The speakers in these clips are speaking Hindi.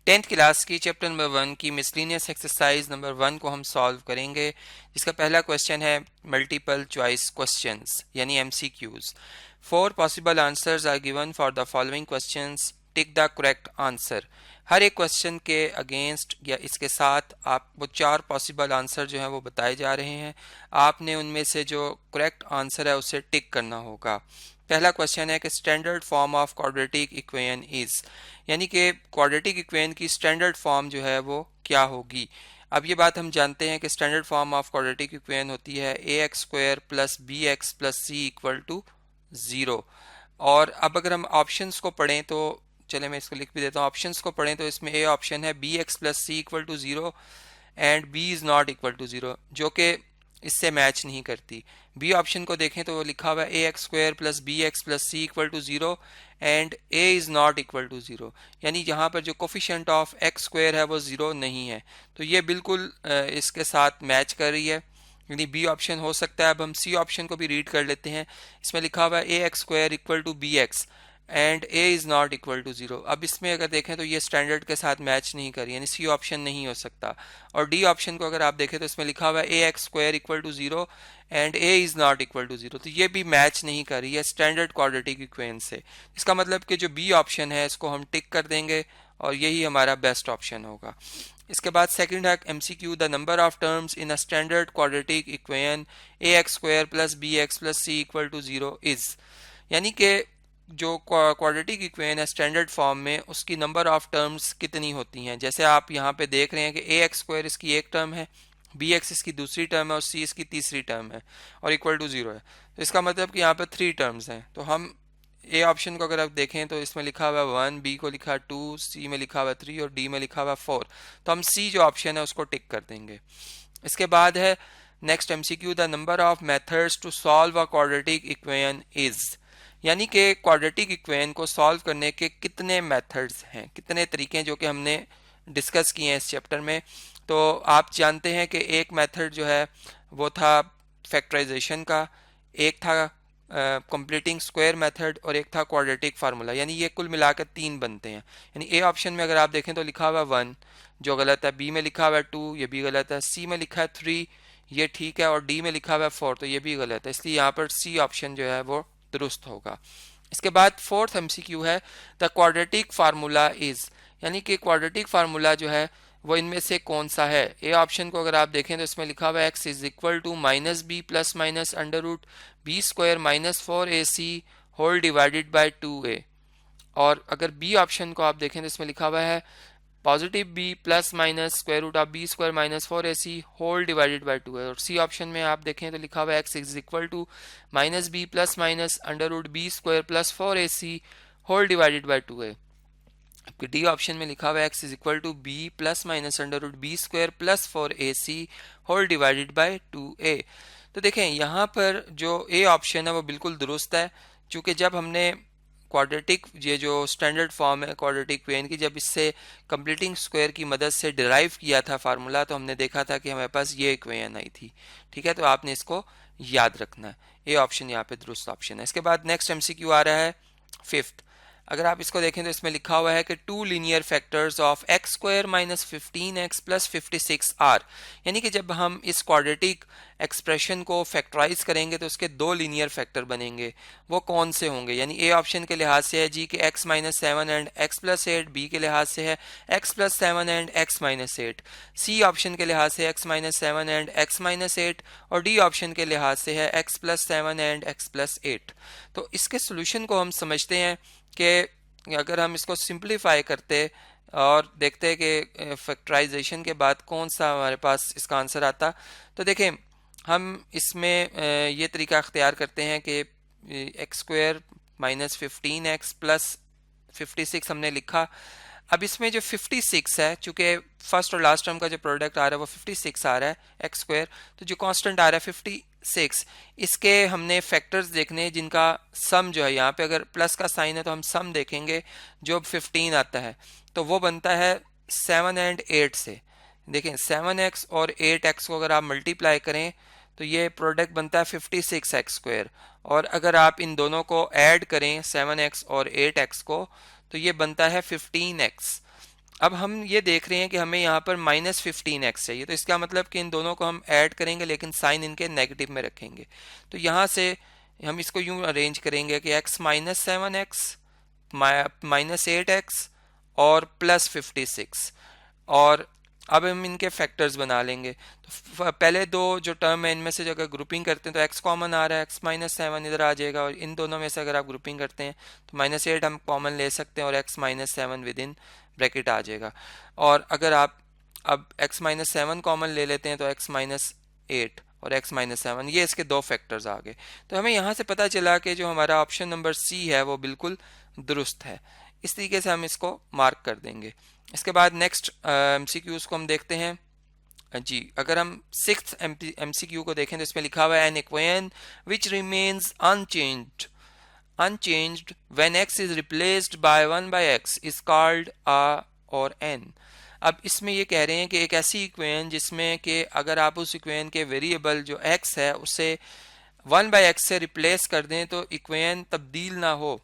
10th क्लास की चैप्टर नंबर 1 की मिसलिनियस एक्सरसाइज नंबर 1 को हम सॉल्व करेंगे, जिसका पहला क्वेश्चन है मल्टीपल चॉइस क्वेश्चंस यानी MCQs. 4 possible answers are given for the following questions, tick the correct answer. हर एक क्वेश्चन के अगेंस्ट या इसके साथ आपको 4 पॉसिबल आंसर जो है वो बताए जा रहे हैं। आपने उनमें से जो करेक्ट आंसर है उसे टिक करना होगा। पहला क्वेश्चन है कि standard form of quadratic equation is, यानी कि क्वाड्रेटिक इक्वेशन की स्टैंडर्ड फॉर्म जो है वो क्या होगी। अब ये बात हम जानते हैं कि standard form of quadratic equation होती है ax² plus bx plus c equal to 0। और अब अगर हम ऑप्शंस को पढ़ें तो चले मैं इसको लिख भी देता हूँ। ऑप्शंस को पढ़ें तो इसमें ए ऑप्शन है bx plus c equal to 0 and b is not equal to 0, जो कि इससे मैच नहीं करती। बी ऑप्शन को देखें तो लिखा हुआ है ax² plus bx plus c equal to 0 and a is not equal to 0, यानी यहाँ पर जो कोफिशिएंट ऑफ x² है वो 0 नहीं है। तो ये बिल्कुल इसके साथ मैच कर रही है, यानी बी ऑप्शन हो सकता है। अब हम सी ऑप्शन को भी रीड कर लेते हैं। इसमें लिखा हुआ है ax² equal to bx and a is not equal to 0। अब इसमें अगर देखें तो ये स्टैंडर्ड के साथ मैच नहीं करी, यानी सी ऑप्शन नहीं हो सकता। और डी ऑप्शन को अगर आप देखें तो इसमें लिखा हुआ है ax² equal to 0 and a is not equal to 0, तो ये भी मैच नहीं कर रही है स्टैंडर्ड क्वाड्रेटिक इक्वेशन से। इसका मतलब कि जो बी ऑप्शन है इसको हम टिक कर देंगे और यही हमारा बेस्ट ऑप्शन होगा। इसके बाद सेकंड है MCQ, the number of terms in a standard quadratic equation ax² plus bx plus c equal to 0 is, यानी कि जो क्वाड्रेटिक इक्वेशन है स्टैंडर्ड फॉर्म में उसकी नंबर ऑफ टर्म्स कितनी होती हैं। जैसे आप यहाँ पे देख रहे हैं कि ax² इसकी एक टर्म है, bx इसकी दूसरी टर्म है और c इसकी तीसरी टर्म है और इक्वल टू 0 है। तो इसका मतलब कि यहाँ पे 3 टर्म्स हैं। तो हम ए ऑप्शन को अगर आप देखें तो इसमें लिखा हुआ है 1, बी को लिखा है 2, सी में लिखा हुआ है 3 और डी में लिखा हुआ है 4। तो हम सी जो ऑप्शन है उसको टिक कर देंगे। इसके बाद है next MCQ, the number of methods to solve a quadratic equation is, यानी कि क्वाड्रेटिक इक्वेशन को सॉल्व करने के कितने मेथड्स हैं, कितने तरीके हैं जो कि हमने डिस्कस किए हैं इस चैप्टर में। तो आप जानते हैं कि एक मेथड जो है वो था फैक्टराइजेशन का, एक था कंप्लीटिंग स्क्वायर मेथड और एक था क्वाड्रेटिक फार्मूला, यानी ये कुल मिलाकर 3 बनते हैं। यानी ए ऑप्शन में अगर आप देखें तो लिखा हुआ है 1 जो गलत है, बी में लिखा हुआ है 2 ये भी गलत है, सी में लिखा है 3 ये ठीक है और डी में लिखा हुआ है 4 तो ये भी गलत है, इसलिए यहाँ पर सी ऑप्शन जो है वो दुरुस्त होगा। इसके बाद फोर्थ एमसीक्यू है द क्वाड्रेटिक फार्मूला इज, यानी कि क्वाड्रेटिक फार्मूला जो है वो इनमें से कौन सा है। ए ऑप्शन को अगर आप देखें तो इसमें लिखा हुआ है x is equal to minus b plus minus under root b square minus 4ac whole divided by 2a। और अगर बी ऑप्शन को आप देखें तो इसमें लिखा हुआ है positive b plus minus square root of b square minus 4ac whole divided by 2a। और सी ऑप्शन में आप देखें तो लिखा हुआ है x is equal to minus b plus minus under root b square plus 4ac whole divided by 2a। आपके डी ऑप्शन में लिखा हुआ है x is equal to b plus minus under root b square plus 4ac whole divided by 2a। तो देखें यहाँ पर जो ए ऑप्शन है वो बिल्कुल दुरुस्त है, क्योंकि जब हमने क्वाड्रेटिक ये जो स्टैंडर्ड फॉर्म है क्वाड्रेटिक इक्वेशन की, जब इससे कंप्लीटिंग स्क्वायर की मदद से डिराइव किया था फार्मूला, तो हमने देखा था कि हमारे पास ये इक्वेशन आई थी। ठीक है, तो आपने इसको याद रखना है। ए ऑप्शन यहाँ पे दुरुस्त ऑप्शन है। इसके बाद नेक्स्ट एमसीक्यू आ रहा है फिफ्थ। अगर आप इसको देखें तो इसमें लिखा हुआ है कि 2 linear factors of x² minus 15x plus 56 are, यानी कि जब हम इस क्वाड्रेटिक एक्सप्रेशन को फैक्टराइज करेंगे तो उसके 2 लीनियर फैक्टर बनेंगे। वो कौन से होंगे, यानी ए ऑप्शन के लिहाज से है जी कि x minus 7 and x plus 8, B के लिहाज से है x plus 7 and x minus 8, C option के लिहाज से x minus 7 and x minus 8 और डी ऑप्शन के लिहाज से है x plus 7 and x plus 8। तो इसके सोल्यूशन को हम समझते हैं कि अगर हम इसको सिंप्लीफाई करते और देखते हैं कि फैक्टराइजेशन के बाद कौन सा हमारे पास इसका आंसर आता, तो देखें हम इसमें ये तरीका अख्तियार करते हैं कि x² माइनस 15x प्लस 56 हमने लिखा। अब इसमें जो 56 है, चूंकि फर्स्ट और लास्ट टर्म का जो प्रोडक्ट आ रहा है वो 56 आ रहा है x², तो जो कांस्टेंट आ रहा है 56, इसके हमने फैक्टर्स देखने जिनका सम जो है, यहाँ पे अगर प्लस का साइन है तो हम सम देखेंगे जो 15 आता है, तो वो बनता है 7 एंड 8 से। देखें 7x और 8x को अगर आप मल्टीप्लाई करें तो ये प्रोडक्ट बनता है 56x², और अगर आप इन दोनों को ऐड करें 7x और 8x को तो ये बनता है 15x। अब हम ये देख रहे हैं कि हमें यहाँ पर -15x चाहिए, तो इसका मतलब कि इन दोनों को हम ऐड करेंगे लेकिन साइन इनके नेगेटिव में रखेंगे। तो यहाँ से हम इसको यूं अरेंज करेंगे कि x -7x -8x और +56, और अब हम इनके फैक्टर्स बना लेंगे। तो पहले दो जो टर्म है इनमें से अगर ग्रुपिंग करते हैं तो x कॉमन आ रहा है, x -7 इधर आ जाएगा, और इन दोनों में से अगर आप ग्रुपिंग करते हैं तो -8 हम कॉमन ले सकते हैं और x -7 विद इन ब्रैकेट आ जाएगा। और अगर आप अब x -7 कॉमन ले लेते हैं तो x -8 और x -7, ये इसके दो फैक्टर्स आ गए। तो हमें यहाँ से पता चला कि जो हमारा ऑप्शन नंबर सी है वो बिल्कुल दुरुस्त है। इस तरीके से हम इसको मार्क कर देंगे। इसके बाद नेक्स्ट एमसीक्यूज को हम देखते हैं। जी, अगर हम सिक्स्थ एमसीक्यू को देखें तो इसमें लिखा हुआ है an equation which remains unchanged when x is replaced by 1 by x is called a और n। अब इसमें ये कह रहे हैं कि एक ऐसी इक्वेशन जिसमें कि अगर आप उस इक्वेशन के वेरिएबल जो x है उसे 1 by x से रिप्लेस कर दें तो इक्वेशन तब्दील ना हो,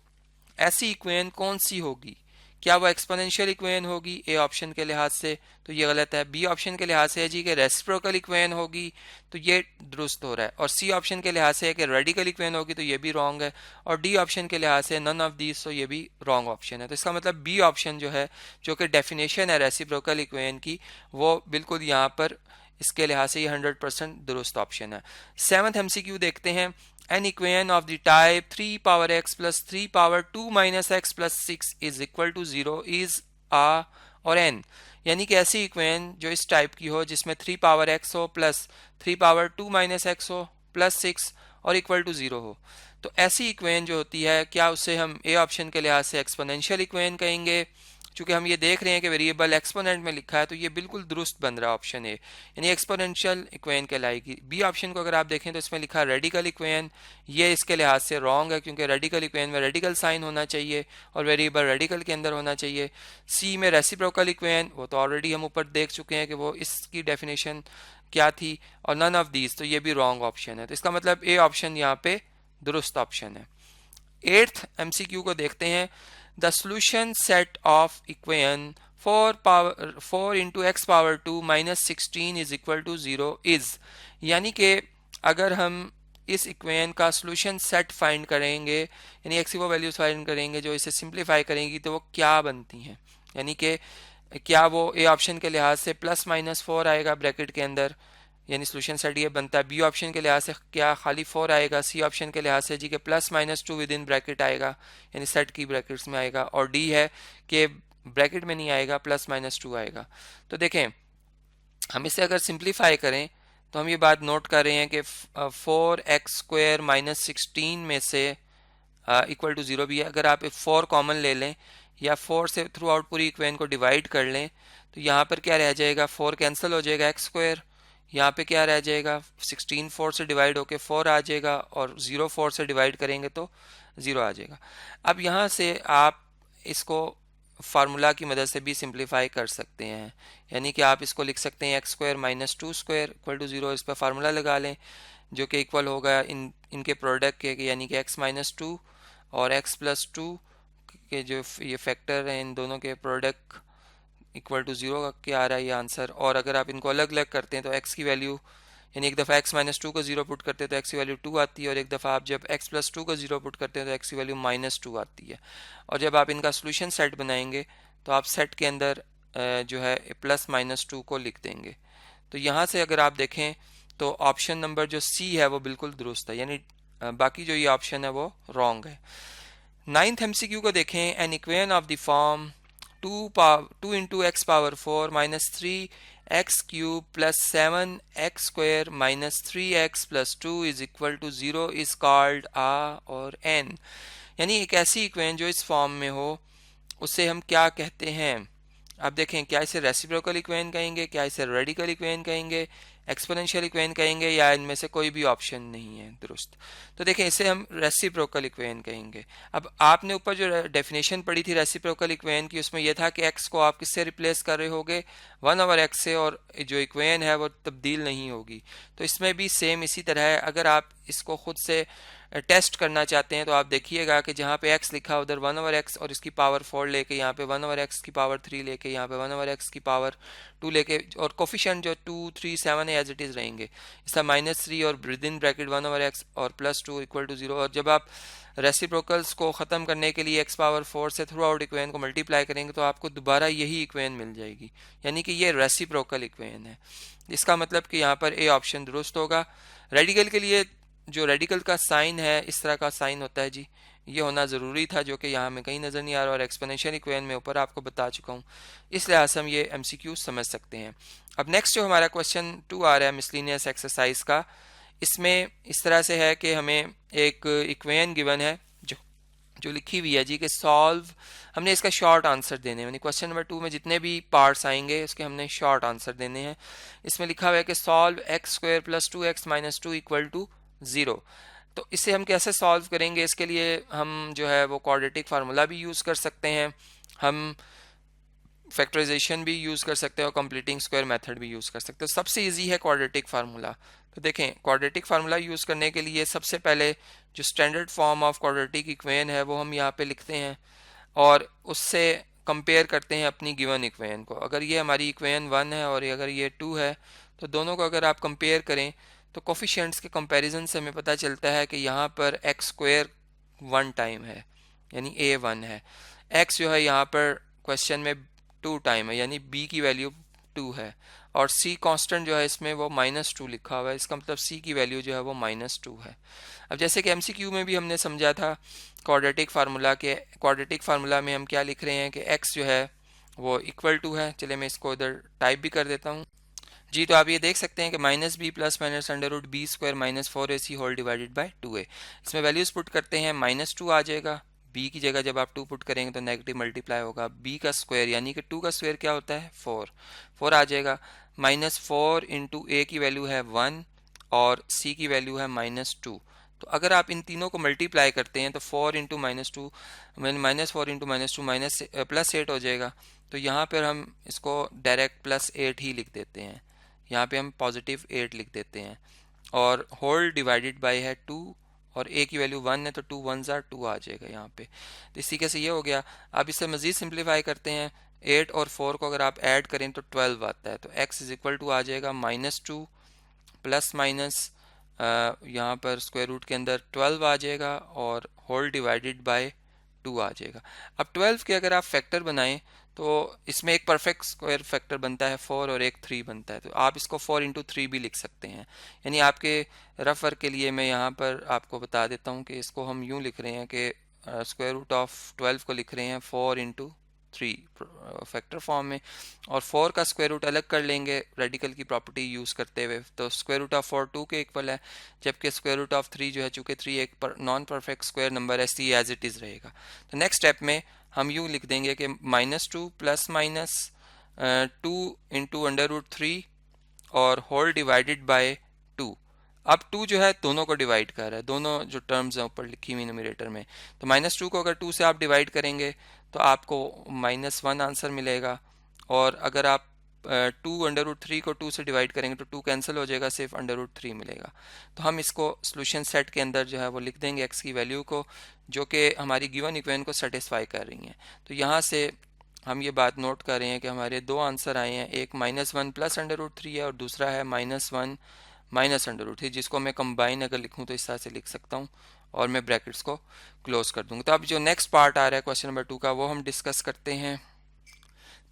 ऐसी इक्वेशन कौन सी होगी? क्या वो एक्सपोनेंशियल इक्वेशन होगी ए ऑप्शन के लिहाज से? तो ये गलत है। बी ऑप्शन के लिहाज से है जी कि रेसिप्रोकल इक्वेशन होगी, तो ये दुरुस्त हो रहा है। और सी ऑप्शन के लिहाज से है कि रेडिकल इक्वेशन होगी, तो ये भी रॉन्ग है। और डी ऑप्शन के लिहाज से नन ऑफ दीज, तो ये भी रॉन्ग ऑप्शन है। तो इसका मतलब बी ऑप्शन जो है, जो कि डेफिनेशन है रेसिप्रोकल इक्वेशन की, वो बिल्कुल यहाँ पर इसके लिहाज से ये 100% दुरुस्त ऑप्शन है। सेवंथ एमसीक्यू देखते हैं। An equation of the type 3 power x plus 3 power 2 minus x plus 6 is equal to 0 is a और n। यानी कि ऐसी इक्वेशन जो इस टाइप की हो जिसमें 3 पावर x हो प्लस 3 पावर 2 माइनस x हो प्लस 6 और इक्वल टू 0 हो, तो ऐसी इक्वेशन जो होती है, क्या उसे हम ए ऑप्शन के लिहाज से एक्सपोनेंशियल इक्वेशन कहेंगे? चूंकि हम ये देख रहे हैं कि वेरिएबल एक्सपोनेंट में लिखा है, तो ये बिल्कुल दुरुस्त बन रहा है ऑप्शन ए, यानी एक्सपोनेंशियल इक्वेशन कहलाएगी। बी ऑप्शन को अगर आप देखें तो इसमें लिखा है रेडिकल इक्वेशन, ये इसके लिहाज से रॉन्ग है क्योंकि रेडिकल इक्वेशन में रेडिकल साइन होना चाहिए और वेरिएबल रेडिकल के अंदर होना चाहिए। सी में रेसिप्रोकल इक्वेशन, वो तो ऑलरेडी हम ऊपर देख चुके हैं कि वो इसकी डेफिनेशन क्या थी, और नन ऑफ दीज, तो ये भी रॉन्ग ऑप्शन है। तो इसका मतलब ए ऑप्शन यहाँ पे दुरुस्त ऑप्शन है। एट्थ एमसीक्यू को देखते हैं। The solution set of equation 4 into x power 2 minus 16 is equal to 0 is, यानी कि अगर हम इस इक्वेशन का सॉल्यूशन सेट फाइंड करेंगे, यानी एक्स की वो वैल्यूज फाइंड करेंगे जो इसे सिंप्लीफाई करेंगी, तो वो क्या बनती हैं? यानी कि क्या वो ए ऑप्शन के लिहाज से +-4 आएगा ब्रैकेट के अंदर, यानी सोल्यूशन सेट ये बनता है। बी ऑप्शन के लिहाज से क्या खाली 4 आएगा? सी ऑप्शन के लिहाज से जी के +-2 विद इन ब्रैकेट आएगा, यानी सेट की ब्रैकेट्स में आएगा। और डी है कि ब्रैकेट में नहीं आएगा, +-2 आएगा। तो देखें, हम इसे अगर सिंप्लीफाई करें तो हम ये बात नोट कर रहे हैं कि 4x² माइनस 16 में से इक्वल टू 0 भी है। अगर आप 4 कॉमन ले लें या 4 से थ्रू आउट पूरी इक्वेशन को डिवाइड कर लें तो यहाँ पर क्या रह जाएगा? 4 कैंसिल हो जाएगा, x²। यहाँ पे क्या रह जाएगा? 16 4 से डिवाइड होके 4 आ जाएगा, और 0 4 से डिवाइड करेंगे तो 0 आ जाएगा। अब यहाँ से आप इसको फार्मूला की मदद से भी सिंप्लीफाई कर सकते हैं, यानी कि आप इसको लिख सकते हैं x² माइनस 2² इक्वल टू 0। इस पर फार्मूला लगा लें जो कि इक्वल होगा इनके प्रोडक्ट के, यानी कि x माइनस 2 और x प्लस 2 के जो ये फैक्टर हैं, इन दोनों के प्रोडक्ट इक्वल टू 0 के आ रहा है ये आंसर। और अगर आप इनको अलग अलग करते हैं तो x की वैल्यू, यानी एक दफ़ा x माइनस 2 को 0 पुट करते हैं तो x की वैल्यू 2 आती है, और एक दफ़ा आप जब x प्लस 2 को 0 पुट करते हैं तो x की वैल्यू -2 आती है। और जब आप इनका सोल्यूशन सेट बनाएंगे तो आप सेट के अंदर जो है +-2 को लिख देंगे। तो यहाँ से अगर आप देखें तो ऑप्शन नंबर जो सी है वो बिल्कुल दुरुस्त है, यानी बाकी जो ये ऑप्शन है वो रॉन्ग है। नाइन्थ एमसीक्यू को देखें। An equation of the form 2 into x power 4 minus 3x³ plus 7x² minus 3x plus 2 is equal to 0 is called a और n, यानी एक ऐसी इक्वेशन जो इस फॉर्म में हो उसे हम क्या कहते हैं? आप देखें, क्या इसे रेसिप्रोकल इक्वेशन कहेंगे, क्या इसे रेडिकल इक्वेशन कहेंगे, एक्सपोनेंशियल इक्वेशन कहेंगे या इनमें से कोई भी ऑप्शन नहीं है दुरुस्त। तो देखें इसे हम रेसिप्रोकल इक्वेशन कहेंगे। अब आपने ऊपर जो डेफिनेशन पढ़ी थी रेसिप्रोकल इक्वेशन की, उसमें यह था कि एक्स को आप किससे रिप्लेस कर रहे होगे, 1/x से, और जो इक्वेशन है वो तब्दील नहीं होगी। तो इसमें भी सेम इसी तरह है। अगर आप इसको खुद से टेस्ट करना चाहते हैं तो आप देखिएगा कि जहाँ पे x लिखा उधर 1/x और इसकी पावर 4 लेके, यहाँ पे 1/x की पावर 3 लेके, यहाँ पे 1/x की पावर 2 लेके, और कोफिशिएंट जो 2 3 7 है एज इट इज़ रहेंगे। इसका -3 और विद इन ब्रैकेट 1/x और +2 = 0। और जब आप रेसिप्रोकल्स को ख़त्म करने के लिए x पावर 4 से थ्रू आउट इक्वेशन को मल्टीप्लाई करेंगे तो आपको दोबारा यही इक्वेशन मिल जाएगी, यानी कि ये रेसिप्रोकल इक्वेशन है। इसका मतलब कि यहाँ पर ए ऑप्शन दुरुस्त होगा। रेडिकल के लिए जो रेडिकल का साइन है इस तरह का साइन होता है जी, ये होना ज़रूरी था, जो कि यहाँ में कहीं नज़र नहीं आ रहा, और एक्सपोनेंशियल इक्वेशन में ऊपर आपको बता चुका हूँ। इस लिहाज से हम ये MCQ समझ सकते हैं। अब नेक्स्ट जो हमारा क्वेश्चन 2 आ रहा है मिसलिनियस एक्सरसाइज का, इसमें इस तरह से है कि हमें एक इक्वेशन गिवन है जो लिखी हुई है जी कि सॉल्व, हमने इसका शॉर्ट आंसर देने, यानी क्वेश्चन नंबर 2 में जितने भी पार्ट्स आएंगे उसके हमने शॉर्ट आंसर देने हैं। इसमें लिखा हुआ है कि सॉल्व x² + 2x - 2 = 0। तो इसे हम कैसे सॉल्व करेंगे, इसके लिए हम जो है वो क्वाड्रेटिक फार्मूला भी यूज़ कर सकते हैं, हम फैक्टराइजेशन भी यूज़ कर सकते हैं और कंप्लीटिंग स्क्वायर मेथड भी यूज़ कर सकते हैं। सबसे इजी है क्वाड्रेटिक फार्मूला। तो देखें क्वाड्रेटिक फार्मूला यूज़ करने के लिए सबसे पहले जो standard form of quadratic equation है वो हम यहाँ पे लिखते हैं और उससे कंपेयर करते हैं अपनी गिवन इक्वेशन को। अगर ये हमारी इक्वेशन 1 है और अगर ये 2 है तो दोनों को अगर आप कंपेयर करें तो कोफिशिएंट्स के कंपैरिजन से हमें पता चलता है कि यहाँ पर x² 1 टाइम है, यानी a 1 है, x जो है यहाँ पर क्वेश्चन में 2 टाइम है, यानी b की वैल्यू 2 है, और c कांस्टेंट जो है इसमें वो -2 लिखा हुआ है, इसका मतलब c की वैल्यू जो है वो -2 है। अब जैसे कि MCQ में भी हमने समझा था क्वाड्रेटिक फार्मूला के, क्वाड्रेटिक फार्मूला में हम क्या लिख रहे हैं कि x जो है वो इक्वल टू है, चले मैं इसको इधर टाइप भी कर देता हूँ जी। तो आप ये देख सकते हैं कि -b + -√b² - 4ac whole divided by 2a। इसमें वैल्यूज पुट करते हैं, -2 आ जाएगा, b की जगह जब आप 2 पुट करेंगे तो नेगेटिव मल्टीप्लाई होगा, b का स्क्वायर यानी कि 2 का स्क्वायर क्या होता है 4 आ जाएगा, -4 × a की वैल्यू है 1 और c की वैल्यू है -2। तो अगर आप इन तीनों को मल्टीप्लाई करते हैं तो 4 × -2 -4 × -2 +8 हो जाएगा। तो यहाँ पर हम इसको डायरेक्ट +8 ही लिख देते हैं, यहाँ पे हम +8 लिख देते हैं, और होल डिवाइडेड बाय है 2 और a की वैल्यू 1 है तो 2 1 ज़ा 2 आ जाएगा यहाँ पे। तो इसी कैसे ये हो गया। अब इसे मज़ीद सिंप्लीफाई करते हैं, 8 और 4 को अगर आप ऐड करें तो 12 आता है, तो x = आ जाएगा -2 प्लस माइनस यहाँ पर स्क्वायर रूट के अंदर 12 आ जाएगा और होल डिवाइडेड बाय 2 आ जाएगा। अब 12 के अगर आप फैक्टर बनाएं तो इसमें एक परफेक्ट स्क्वायर फैक्टर बनता है 4 और एक 3 बनता है, तो आप इसको 4 × 3 भी लिख सकते हैं। यानी आपके रफ वर्क के लिए मैं यहाँ पर आपको बता देता हूँ कि इसको हम यूँ लिख रहे हैं कि √12 को लिख रहे हैं 4 × 3 फैक्टर फॉर्म में, और 4 का स्क्वायर रूट अलग कर लेंगे रेडिकल की प्रॉपर्टी यूज़ करते हुए, तो √4 2 के इक्वल है, जबकि √3 जो है चूँकि 3 एक नॉन परफेक्ट स्क्वायर नंबर है इसलिए एज इट इज़ रहेगा। तो नेक्स्ट स्टेप में हम यूँ लिख देंगे कि -2 प्लस माइनस 2 × √3 और होल डिवाइडेड बाय 2। अब 2 जो है दोनों को डिवाइड कर रहा है, दोनों जो टर्म्स हैं ऊपर लिखी हुई न्यूमरेटर में, तो -2 को अगर 2 से आप डिवाइड करेंगे तो आपको -1 आंसर मिलेगा, और अगर आप 2 √ 3 को 2 से डिवाइड करेंगे तो 2 कैंसिल हो जाएगा, सिर्फ √3 मिलेगा। तो हम इसको सोल्यूशन सेट के अंदर जो है वो लिख देंगे x की वैल्यू को, जो कि हमारी गिवन इक्वेशन को सेटिस्फाई कर रही हैं। तो यहाँ से हम ये बात नोट कर रहे हैं कि हमारे दो आंसर आए हैं, एक -1 प्लस √3 है और दूसरा है -1 माइनस √3, जिसको मैं कंबाइन अगर लिखूं तो इस तरह से लिख सकता हूं और मैं ब्रैकेट्स को क्लोज कर दूंगा। तो अब जो नेक्स्ट पार्ट आ रहा है क्वेश्चन नंबर 2 का वो हम डिस्कस करते हैं।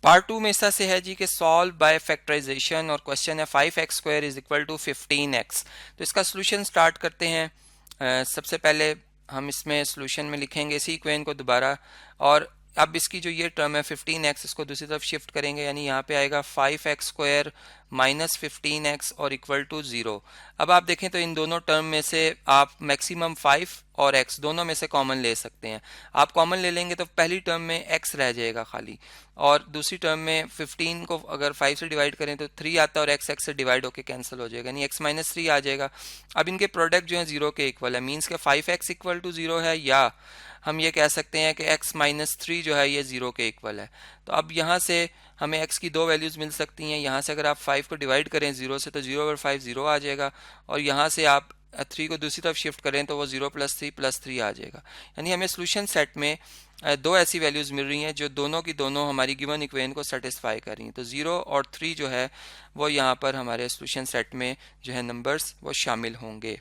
पार्ट 2 में इस तरह से है जी कि सॉल्व बाय फैक्टराइजेशन, और क्वेश्चन है 5x² = 15x। तो इसका सोल्यूशन स्टार्ट करते हैं। सबसे पहले हम इसमें सोल्यूशन में लिखेंगे इसी इक्वेशन को दोबारा, और अब इसकी जो ये टर्म है 15x, इसको दूसरी तरफ शिफ्ट करेंगे, यानी यहाँ पे आएगा 5x² -15x और इक्वल टू 0। अब आप देखें तो इन दोनों टर्म में से आप मैक्सिमम 5 और x दोनों में से कॉमन ले सकते हैं। आप कॉमन ले लेंगे तो पहली टर्म में x रह जाएगा खाली, और दूसरी टर्म में 15 को अगर 5 से डिवाइड करें तो 3 आता है, और x से डिवाइड होकर कैंसिल हो जाएगा, यानी x-3 आ जाएगा। अब इनके प्रोडक्ट जो है 0 के इक्वल है, मीन्स के 5x इक्वल टू 0 है, या हम ये कह सकते हैं कि x-3 जो है ये 0 के इक्वल है। तो अब यहाँ से हमें x की दो वैल्यूज़ मिल सकती हैं। यहाँ से अगर आप 5 को डिवाइड करें 0 से तो 0 ओवर 5 0 आ जाएगा, और यहाँ से आप 3 को दूसरी तरफ शिफ्ट करें तो वो 0 + 3 आ जाएगा। यानी हमें सोल्यूशन सेट में दो ऐसी वैल्यूज़ मिल रही हैं जो दोनों की दोनों हमारी गिवन इक्वेशन को सेटिस्फाई कर रही हैं। तो 0 और 3 जो है वो यहाँ पर हमारे सोल्यूशन सेट में जो है नंबर्स वो शामिल होंगे।